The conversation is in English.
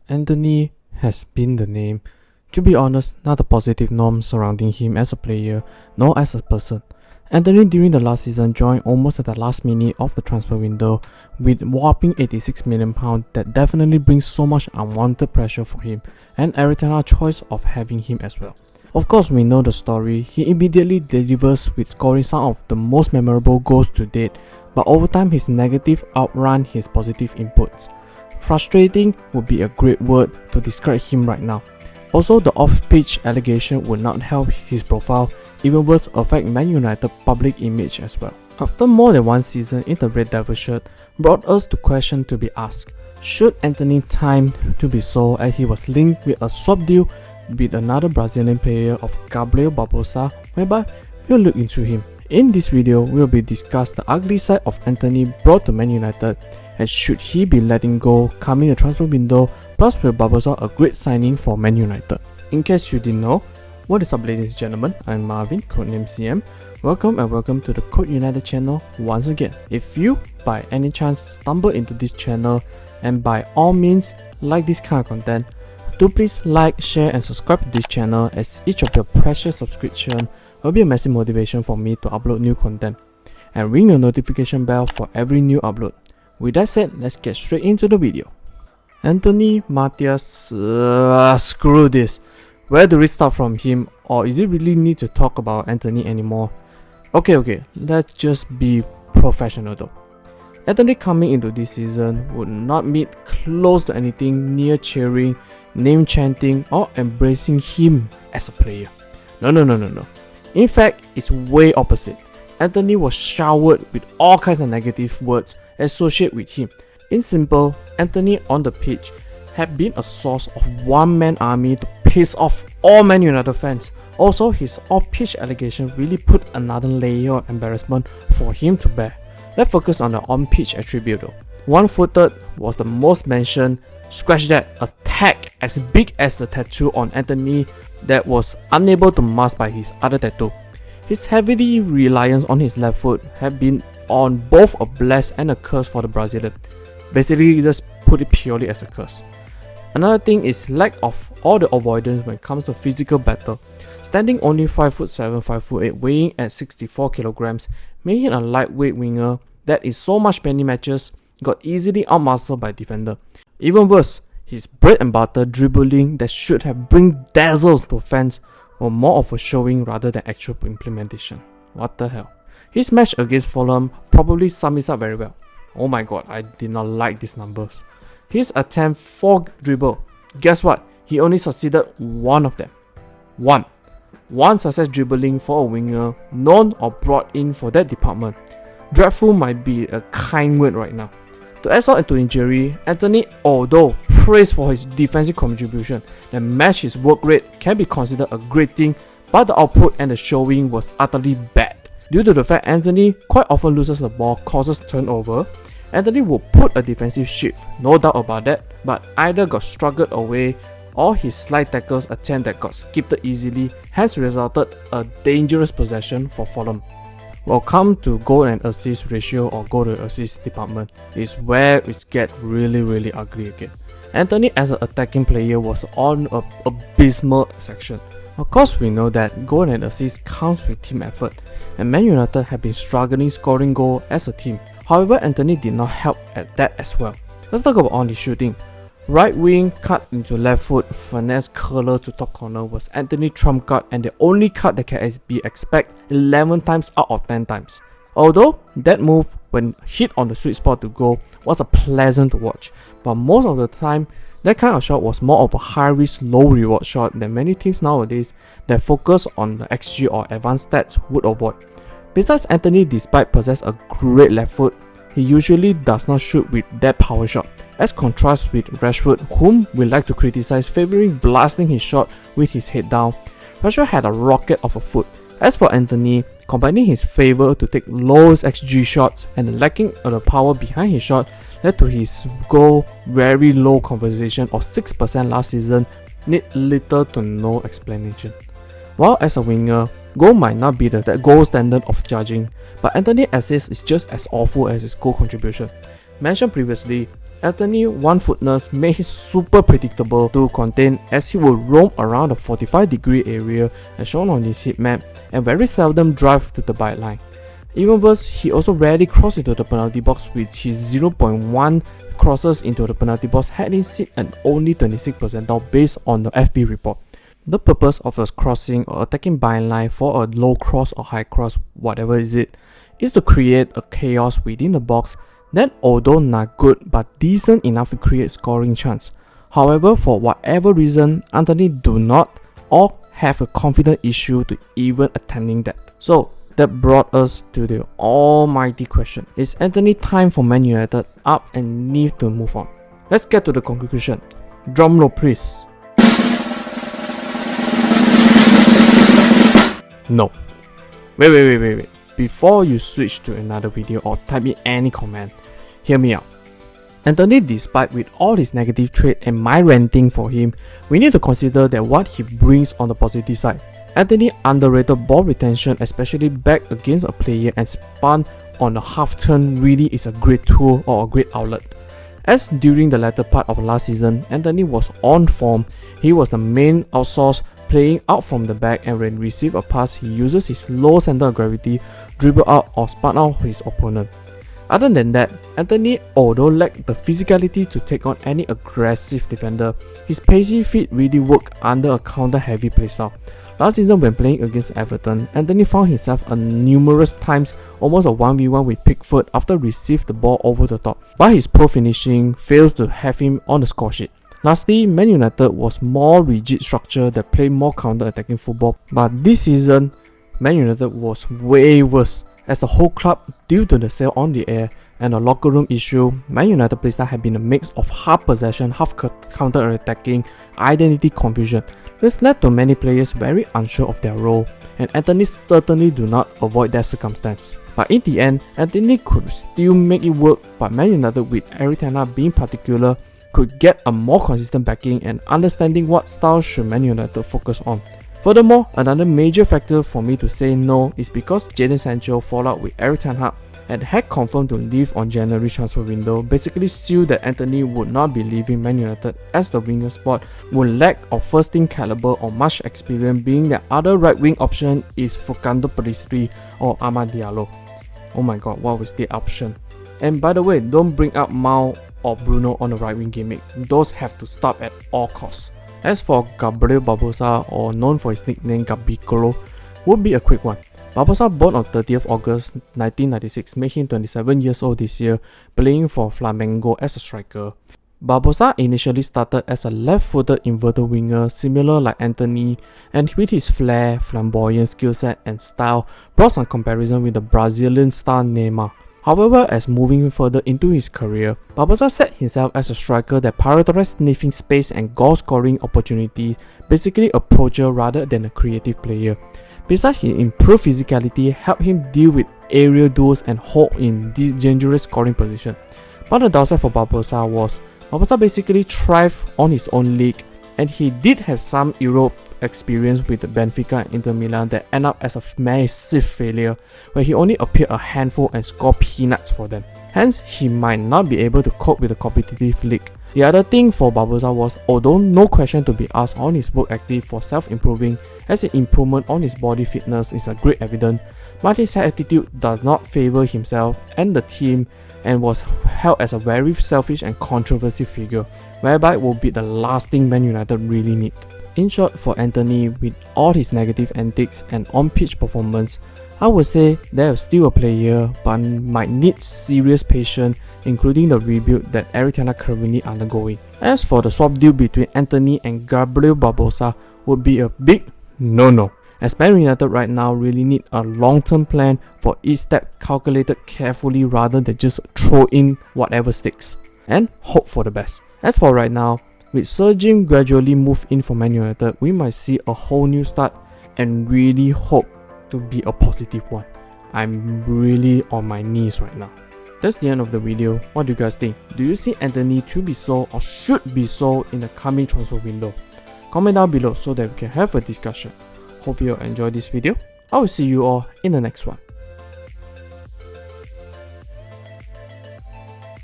Antony has been the name. To be honest, not the positive norms surrounding him as a player, nor as a person. Antony during the last season joined almost at the last minute of the transfer window with whopping £86 million that definitely brings so much unwanted pressure for him and Aretana's choice of having him as well. Of course, we know the story. He immediately delivers with scoring some of the most memorable goals to date, but over time his negative outrun his positive inputs. Frustrating would be a great word to describe him right now. Also, the off-pitch allegation would not help his profile, even worse affect Man Utd public image as well. After more than one season in the Red Devil shirt, brought us to question to be asked. Should Antony time to be sold as he was linked with a swap deal with another Brazilian player of Gabriel Barbosa, whereby we'll look into him. In this video, we'll be discuss the ugly side of Antony brought to Man Utd and should he be letting go coming the transfer window, plus will Barbosa a great signing for Man Utd. In case you didn't know, what is up ladies and gentlemen, I'm Marvin, codename CM. Welcome to the Code United channel once again. If you by any chance stumble into this channel, and by all means like this kind of content, do please like, share and subscribe to this channel, as each of your precious subscription will be a massive motivation for me to upload new content, and ring the notification bell for every new upload. With that said, let's get straight into the video. Antony Matias, screw this. Where do we start from him, or is it really need to talk about Antony anymore? Okay, let's just be professional though. Antony coming into this season would not meet close to anything near cheering, name chanting or embracing him as a player. No. In fact, it's way opposite. Antony was showered with all kinds of negative words associated with him. In simple, Antony on the pitch had been a source of one-man army to piss off all Man Utd fans. Also, his off-pitch allegation really put another layer of embarrassment for him to bear. Let's focus on the on-pitch attribute though. One-footed was the most mentioned. Scratch that, a tag as big as the tattoo on Antony that was unable to mask by his other tattoo. His heavy reliance on his left foot had been on both a bless and a curse for the Brazilian. Basically, just put it purely as a curse. Another thing is lack of all the avoidance when it comes to physical battle. Standing only 5'7", 5'8", weighing at 64 kilograms, making a lightweight winger that in so much many matches got easily outmuscled by defender. Even worse, his bread and butter dribbling that should have bring dazzles to fans were more of a showing rather than actual implementation. What the hell? His match against Fulham probably sums it up very well. Oh my god, I did not like these numbers. His attempt for dribble, guess what? He only succeeded one of them. One success dribbling for a winger known or brought in for that department. Dreadful might be a kind word right now. To add on to injury, Antony, although praised for his defensive contribution that matched his work rate, can be considered a great thing, but the output and the showing was utterly bad. Due to the fact Antony quite often loses the ball, causes turnover, Antony will put a defensive shift, no doubt about that, but either got struggled away or his slide tackles attempt that got skipped easily, hence resulted a dangerous possession for Fulham. Well, come to goal and assist ratio or goal to assist department is where it gets really ugly again. Antony as an attacking player was on a abysmal section. Of course, we know that goal and assist comes with team effort, and Man Utd have been struggling scoring goal as a team. However, Antony did not help at that as well. Let's talk about on the shooting. Right wing cut into left foot, finesse curler to top corner was Antony trump card, and the only cut that can be expected 11 times out of 10 times. Although that move when hit on the sweet spot to go was a pleasant to watch, but most of the time that kind of shot was more of a high risk low reward shot that many teams nowadays that focus on the XG or advanced stats would avoid. Besides, Antony despite possess a great left foot, he usually does not shoot with that power shot, as contrast with Rashford, whom we like to criticize favoring blasting his shot with his head down. Rashford had a rocket of a foot. As for Antony, combining his favor to take low XG shots and the lacking of the power behind his shot led to his goal very low conversation of 6% last season need little to no explanation. While as a winger, goal might not be the goal standard of judging, but Antony's assist is just as awful as his goal contribution. Mentioned previously, Antony's one-footness made him super predictable to contain, as he would roam around the 45-degree area as shown on this heat map and very seldom drive to the byline. Even worse, he also rarely crossed into the penalty box, with his 0.1 crosses into the penalty box had him sit at only 26th percentile based on the FB report. The purpose of a crossing or attacking byline for a low cross or high cross, whatever is it, is to create a chaos within the box that, although not good but decent enough to create scoring chance. However, for whatever reason, Antony do not or have a confident issue to even attempting that. So that brought us to the almighty question: is Antony time for Man United up and need to move on? Let's get to the conclusion. Drum roll please. No. Wait. Before you switch to another video or type in any comment, hear me out. Antony, despite with all his negative trait and my ranting for him, we need to consider that what he brings on the positive side. Antony underrated ball retention, especially back against a player and spun on a half turn, really is a great tool or a great outlet. As during the latter part of last season, Antony was on form. He was the main outsource, playing out from the back, and when receive a pass, he uses his low center of gravity, dribble out or spun out his opponent. Other than that, Antony, although lacked the physicality to take on any aggressive defender, his pacey feet really work under a counter-heavy playstyle. Last season when playing against Everton, Antony found himself numerous times almost a 1v1 with Pickford after received the ball over the top, but his poor finishing fails to have him on the score sheet. Lastly, Man United was more rigid structure that played more counter-attacking football, but this season, Man United was way worse. As a whole club, due to the sale on the air and a locker room issue, Man United playstyle had been a mix of half possession, half counter-attacking, identity confusion. This led to many players very unsure of their role, and Antony certainly do not avoid that circumstance. But in the end, Antony could still make it work, but Man United, with Erik ten Hag being particular, could get a more consistent backing and understanding what style should Man United focus on. Furthermore, another major factor for me to say no is because Jadon Sancho fallout with Erik ten Hag and had confirmed to leave on January transfer window basically sealed that Antony would not be leaving Man United, as the winger spot would lack of first team caliber or much experience, being that other right wing option is Facundo Pellistri or Amad Diallo. Oh my god, what was the option? And by the way, don't bring up Mount or Bruno on the right wing gimmick. Those have to stop at all costs. As for Gabriel Barbosa, or known for his nickname Gabicolo, would be a quick one. Barbosa, born on 30th August 1996, made him 27 years old this year, playing for Flamengo as a striker. Barbosa initially started as a left-footed inverted winger, similar like Antony, and with his flair, flamboyant skill set and style, brought some comparison with the Brazilian star Neymar. However, as moving further into his career, Barbosa set himself as a striker that prioritized sniffing space and goal-scoring opportunities, basically a poacher rather than a creative player. Besides, his improved physicality helped him deal with aerial duels and hold in dangerous scoring position. But the downside for Barbosa was, Barbosa basically thrived on his own league, and he did have some Europe experience with Benfica and Inter Milan that ended up as a massive failure, where he only appeared a handful and scored peanuts for them. Hence, he might not be able to cope with a competitive league. The other thing for Barbosa was, although no question to be asked on his work ethic for self-improving, as an improvement on his body fitness is a great evidence, but his attitude does not favour himself and the team, and was held as a very selfish and controversial figure, whereby it will be the last thing Man United really need. In short, for Antony, with all his negative antics and on-pitch performance, I would say they are still a player but might need serious patience, including the rebuild that Erik ten Hag currently undergoing. As for the swap deal between Antony and Gabriel Barbosa, would be a big no-no, as Man United right now really need a long-term plan for each step calculated carefully rather than just throw in whatever sticks and hope for the best. As for right now, with Sir Jim gradually move in for Man United, we might see a whole new start and really hope to be a positive one. I'm really on my knees right now. That's the end of the video. What do you guys think? Do you see Antony to be sold or should be sold in the coming transfer window? Comment down below so that we can have a discussion. Hope you all enjoyed this video. I will see you all in the next one.